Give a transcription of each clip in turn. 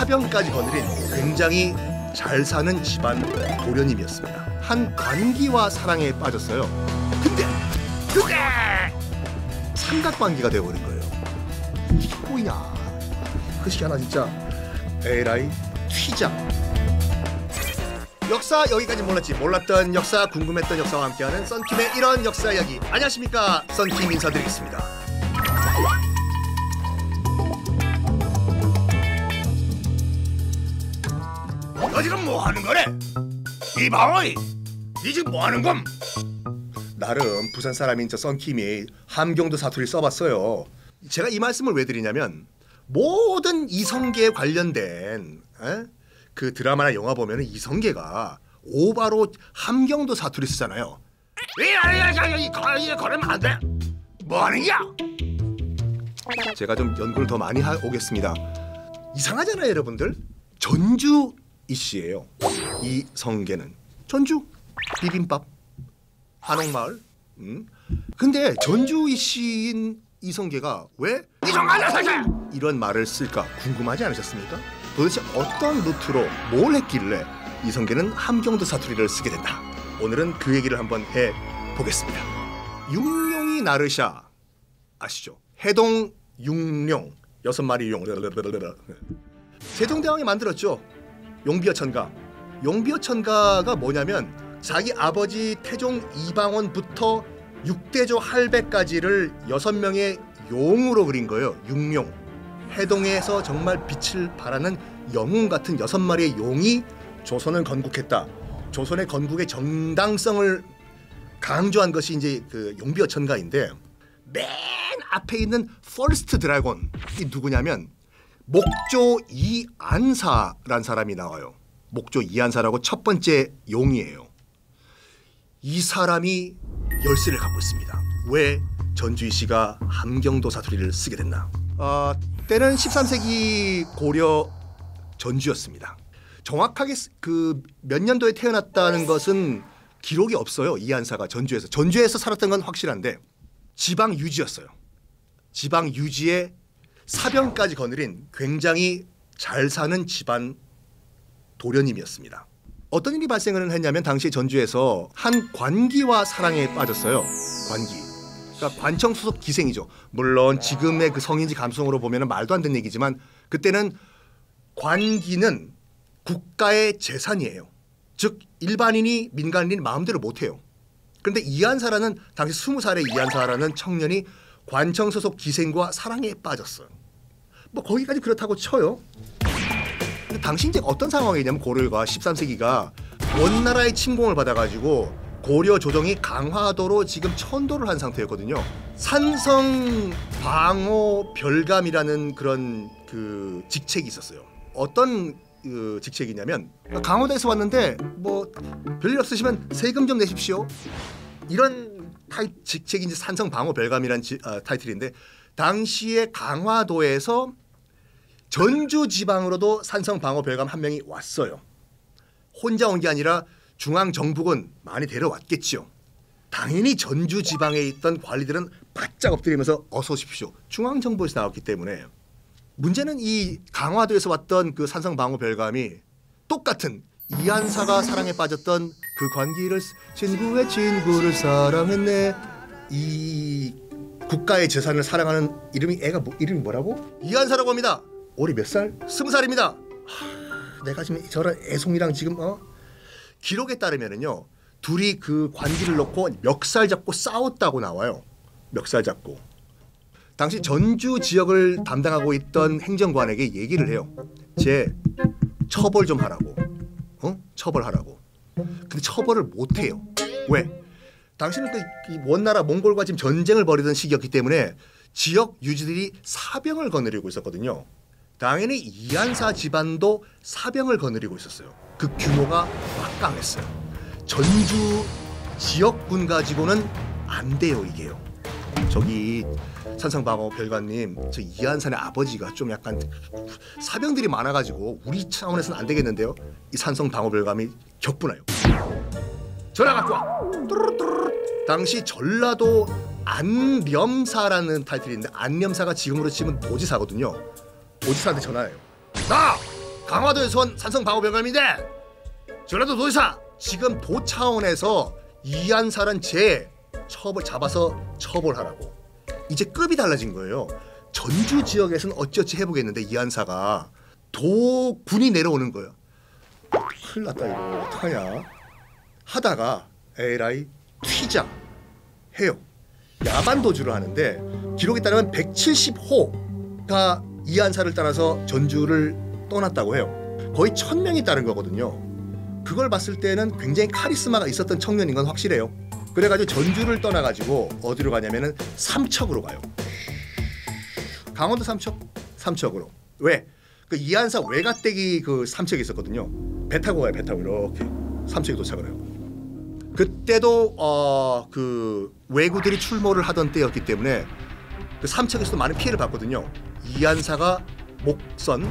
사병까지 거느린 굉장히 잘 사는 집안 도련님이었습니다. 한 관기와 사랑에 빠졌어요. 근데 삼각관계가 되어버린 거예요. 이게 뭐냐? 그 시기하나 진짜 에라이 튀자. 역사 여기까지 몰랐던 역사, 궁금했던 역사와 함께하는 썬킴의 이런 역사 이야기. 안녕하십니까, 썬킴 인사드리겠습니다. 너 지금 뭐 하는 거래? 이방어이, 니 지금 뭐 하는 검? 나름 부산 사람인 저 썬킴이 함경도 사투리를 써봤어요. 제가 이 말씀을 왜 드리냐면, 모든 이성계에 관련된 그 드라마나 영화 보면 이성계가 오바로 함경도 사투리 쓰잖아요. 걸으면 안 돼. 뭐 하는 거야? 제가 좀 연구를 더 많이 오겠습니다. 이상하잖아요, 여러분들. 전주 이씨예요. 이성계는 전주 비빔밥 한옥마을. 근데 전주 이씨인 이성계가 왜 이런 말을 쓸까 궁금하지 않으셨습니까? 도대체 어떤 루트로 뭘 했길래 이성계는 함경도 사투리를 쓰게 됐나? 오늘은 그 얘기를 한번 해보겠습니다. 융룡이 나르샤 아시죠? 해동 융룡 6마리 용. 세종대왕이 만들었죠. 용비어천가. 용비어천가가 뭐냐면 자기 아버지 태종 이방원부터 6대조 할배까지를 6명의 용으로 그린 거예요. 융룡. 해동에서 정말 빛을 발하는 영웅 같은 6마리의 용이 조선을 건국했다. 조선의 건국의 정당성을 강조한 것이 이제 그 용비어천가인데, 맨 앞에 있는 퍼스트 드래곤이 누구냐면 목조 이안사란 사람이 나와요. 목조 이안사라고 첫 번째 용이에요. 이 사람이 열쇠를 갖고 있습니다. 왜 전주희 씨가 함경도 사투리를 쓰게 됐나? 때는 13세기 고려 전주였습니다. 정확하게 그 몇 년도에 태어났다는 것은 기록이 없어요. 이안사가 전주에서 살았던 건 확실한데 지방 유지였어요. 지방 유지에 사병까지 거느린 굉장히 잘 사는 집안 도련님이었습니다. 어떤 일이 발생을 했냐면 당시 전주에서 한 관기와 사랑에 빠졌어요. 관기. 그러니까 관청 소속 기생이죠. 물론 지금의 그 성인지 감성으로 보면 말도 안 되는 얘기지만 그때는 관기는 국가의 재산이에요. 즉 일반인이 민간인이 마음대로 못해요. 그런데 이안사라는 당시 20살의 이안사라는 청년이 관청 소속 기생과 사랑에 빠졌어요. 뭐 거기까지 그렇다고 쳐요. 근데 당시 이제 어떤 상황이냐면 고려가 13세기가 원나라의 침공을 받아가지고 고려 조정이 강화도로 지금 천도를 한 상태였거든요. 산성 방어 별감이라는 그런 그 직책이 있었어요. 어떤 그 직책이냐면 강화도에서 왔는데 뭐 별일 없으시면 세금 좀 내십시오. 이런 직책이 이제 산성 방어 별감이라는 타이틀인데 당시에 강화도에서 전주 지방으로도 산성 방어 별감 한 명이 왔어요. 혼자 온 게 아니라 중앙 정부군 많이 데려왔겠죠. 당연히 전주 지방에 있던 관리들은 바짝 엎드리면서 어서 오십시오. 중앙 정부에서 나왔기 때문에 문제는 이 강화도에서 왔던 그 산성 방어 별감이 똑같은 이안사가 사랑에 빠졌던 그 관기를 친구의 친구를 사랑했네. 이 국가의 재산을 사랑하는 이름이 뭐라고? 이안사라고 합니다. 올해 몇 살? 20살입니다. 내가 지금 저런 애송이랑 지금 기록에 따르면은요 둘이 그 관기를 놓고 멱살 잡고 싸웠다고 나와요. 멱살 잡고. 당시 전주 지역을 담당하고 있던 행정관에게 얘기를 해요. 쟤 처벌 좀 하라고. 처벌하라고. 근데 처벌을 못 해요. 왜? 당시는 그 원나라 몽골과 지금 전쟁을 벌이던 시기였기 때문에 지역 유지들이 사병을 거느리고 있었거든요. 당연히 이안사 집안도 사병을 거느리고 있었어요. 그 규모가 막강했어요. 전주 지역군 가지고는 안 돼요, 이게요. 저기 산성방어 별관님, 저 이안산의 아버지가 좀 약간 사병들이 많아가지고 우리 차원에서는 안 되겠는데요. 이 산성방어 별감이 격분해요. 전화 갖고 와. 당시 전라도 안렴사라는 타이틀인데 안렴사가 지금으로 치면 도지사거든요. 도지사한테 전화해요. 나 강화도에서 온 산성방어병감인데 전라도 도지사 지금 도 차원에서 이한사란 죄 잡아서 처벌하라고. 이제 급이 달라진 거예요. 전주 지역에서는 어찌어찌 해보겠는데 이한사가 도군이 내려오는 거예요. 큰일 났다 이거 어떡하냐 하다가 에라이 튀자 해요. 야반 도주를 하는데 기록에 따르면 170호가 이한사를 따라서 전주를 떠났다고 해요. 거의 1000명이 따른 거거든요. 그걸 봤을 때는 굉장히 카리스마가 있었던 청년인 건 확실해요. 그래가지고 전주를 떠나가지고 어디로 가냐면은 삼척으로 가요. 강원도 삼척으로. 왜? 그 이한사 외갓댁이 그 삼척에 있었거든요. 배 타고 가요. 배 타고 이렇게 삼척에 도착을 해요. 그때도 그 왜구들이 출몰을 하던 때였기 때문에 그 삼척에서도 많은 피해를 봤거든요. 이한사가 목선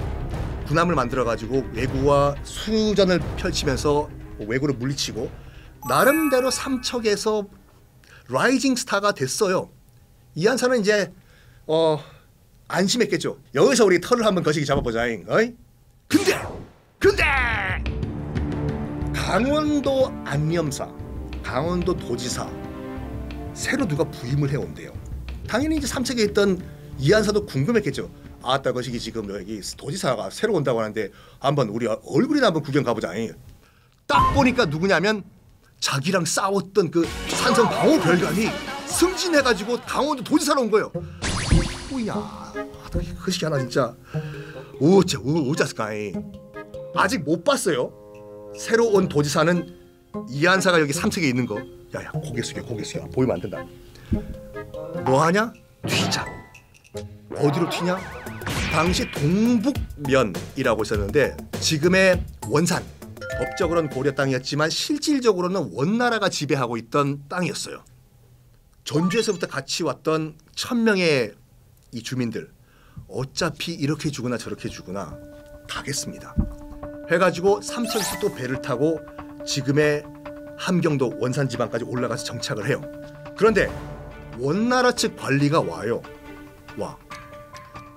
군함을 만들어가지고 왜구와 수전을 펼치면서 왜구를 물리치고 나름대로 삼척에서 라이징 스타가 됐어요. 이한사는 이제 안심했겠죠. 여기서 우리 털을 한번 거시기 잡아보자. 어이? 근데 강원도 안념사, 강원도 도지사 새로 누가 부임을 해온대요. 당연히 이제 삼척에 있던 이한사도 궁금했겠죠. 아따 거시기 지금 여기 도지사가 새로 온다고 하는데 한번 우리 얼굴이나 한번 구경 가보자. 딱 보니까 누구냐면 자기랑 싸웠던 그 산성 방어 별관이 승진해가지고 강원도 도지사로 온 거예요. 뭐야? 거시기 하나 진짜. 어쩌스까이. 아직 못 봤어요. 새로 온 도지사는 이한사가 여기 삼척에 있는 거. 야야 고개 숙여 보이면 안 된다. 뭐하냐? 튀자. 어디로 튀냐? 당시 동북면이라고 있었는데 지금의 원산, 법적으로는 고려 땅이었지만 실질적으로는 원나라가 지배하고 있던 땅이었어요. 전주에서부터 같이 왔던 1000명의 이 주민들 어차피 이렇게 주거나 저렇게 주거나 가겠습니다 해가지고 삼척에서 또 배를 타고 지금의 함경도 원산지방까지 올라가서 정착을 해요. 그런데 원나라 측 관리가 와요.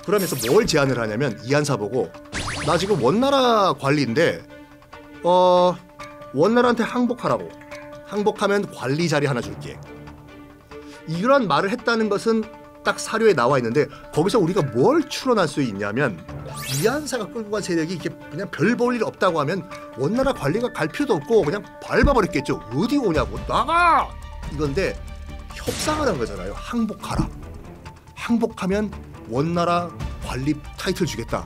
그러면서 뭘 제안을 하냐면 이한사 보고 나 지금 원나라 관리인데 원나라한테 항복하라고. 항복하면 관리 자리 하나 줄게. 이런 말을 했다는 것은 딱 사료에 나와 있는데 거기서 우리가 뭘 추론할 수 있냐면 이한사가 끌고 간 세력이 이게 그냥 별 볼 일 없다고 하면 원나라 관리가 갈 필요도 없고 그냥 밟아버렸겠죠. 어디 오냐고 나가 이건데 협상을 한 거잖아요. 항복하라. 항복하면 원나라 관리 타이틀 주겠다.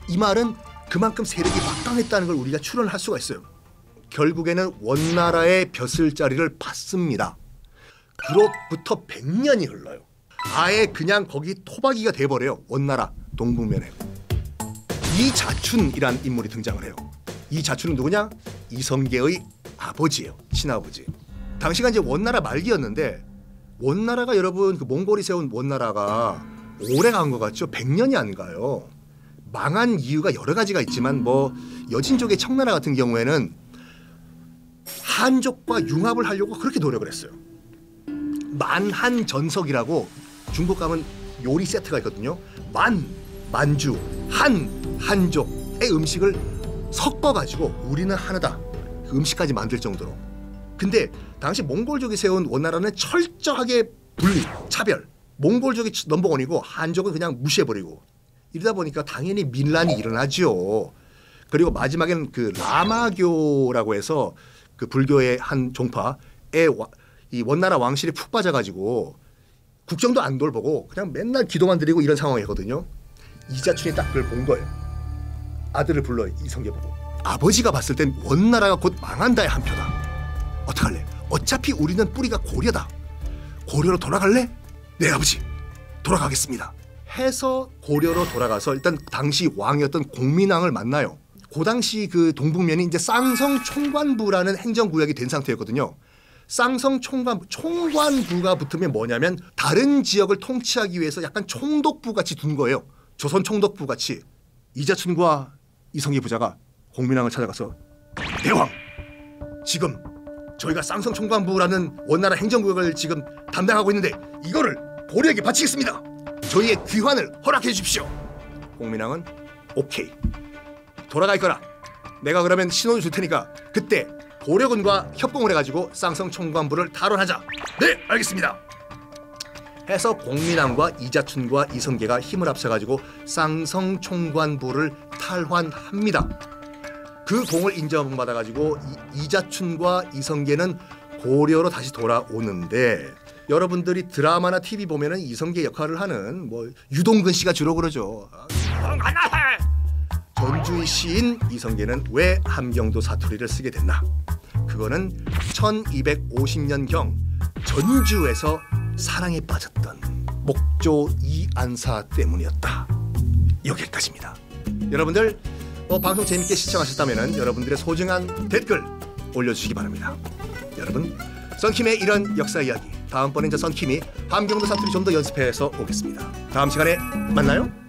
이 말은 그만큼 세력이 막강했다는 걸 우리가 추론할 수가 있어요. 결국에는 원나라의 벼슬자리를 받습니다. 그로부터 100년이 흘러요. 아예 그냥 거기 토박이가 돼버려요. 원나라 동북면에. 이자춘이란 인물이 등장을 해요. 이자춘은 누구냐? 이성계의 아버지예요. 친아버지. 당시가 이제 원나라 말기였는데 원나라가 여러분 그 몽골이 세운 원나라가 오래 간 것 같죠? 100년이 안 가요. 망한 이유가 여러 가지가 있지만 뭐 여진족의 청나라 같은 경우에는 한족과 융합을 하려고 그렇게 노력을 했어요. 만한전석이라고 중국 가면 요리 세트가 있거든요. 만주, 한족의 음식을 섞어가지고 우리는 하나다. 그 음식까지 만들 정도로. 근데 당시 몽골족이 세운 원나라는 철저하게 분리, 차별. 몽골족이 넘버원이고 한족은 그냥 무시해버리고 이러다 보니까 당연히 밀란이 일어나죠. 그리고 마지막에는 그 라마교라고 해서 그 불교의 한 종파에 이 원나라 왕실이 푹 빠져가지고 국정도 안 돌보고 그냥 맨날 기도만 드리고 이런 상황이거든요. 이자춘이 딱 그걸 본 거예요. 아들을 불러 이성계 보고 아버지가 봤을 땐 원나라가 곧 망한다의 한 표다. 어떡할래? 어차피 우리는 뿌리가 고려다. 고려로 돌아갈래? 네 아버지 돌아가겠습니다 해서 고려로 돌아가서 일단 당시 왕이었던 공민왕을 만나요. 그 당시 그 동북면이 이제 쌍성 총관부라는 행정구역이 된 상태였거든요. 쌍성 총관부가 붙으면 뭐냐면 다른 지역을 통치하기 위해서 약간 총독부 같이 둔 거예요. 조선 총독부 같이. 이자춘과 이성계 부자가 공민왕을 찾아가서 대왕 지금 저희가 쌍성 총관부라는 원나라 행정구역을 지금 담당하고 있는데 이거를 고려에게 바치겠습니다. 저희의 귀환을 허락해 주십시오. 공민왕은 오케이. 돌아가 있거라. 내가 그러면 신호를 줄 테니까 그때 고려군과 협공을 해가지고 쌍성 총관부를 탈환하자. 네, 알겠습니다. 해서 공민왕과 이자춘과 이성계가 힘을 합쳐가지고 쌍성 총관부를 탈환합니다. 그 공을 인정받아가지고 이자춘과 이성계는 고려로 다시 돌아오는데, 여러분들이 드라마나 TV 보면은 이성계 역할을 하는 뭐 유동근 씨가 주로 그러죠. 전주의 시인 이성계는 왜 함경도 사투리를 쓰게 됐나? 그거는 1250년경 전주에서 사랑에 빠졌던 목조 이안사 때문이었다. 여기까지입니다. 여러분들 방송 재밌게 시청하셨다면 여러분들의 소중한 댓글 올려주시기 바랍니다. 여러분, 썬킴의 이런 역사 이야기, 다음번엔 저 썬킴이 함경도 사투리 좀 더 연습해서 오겠습니다. 다음 시간에 만나요.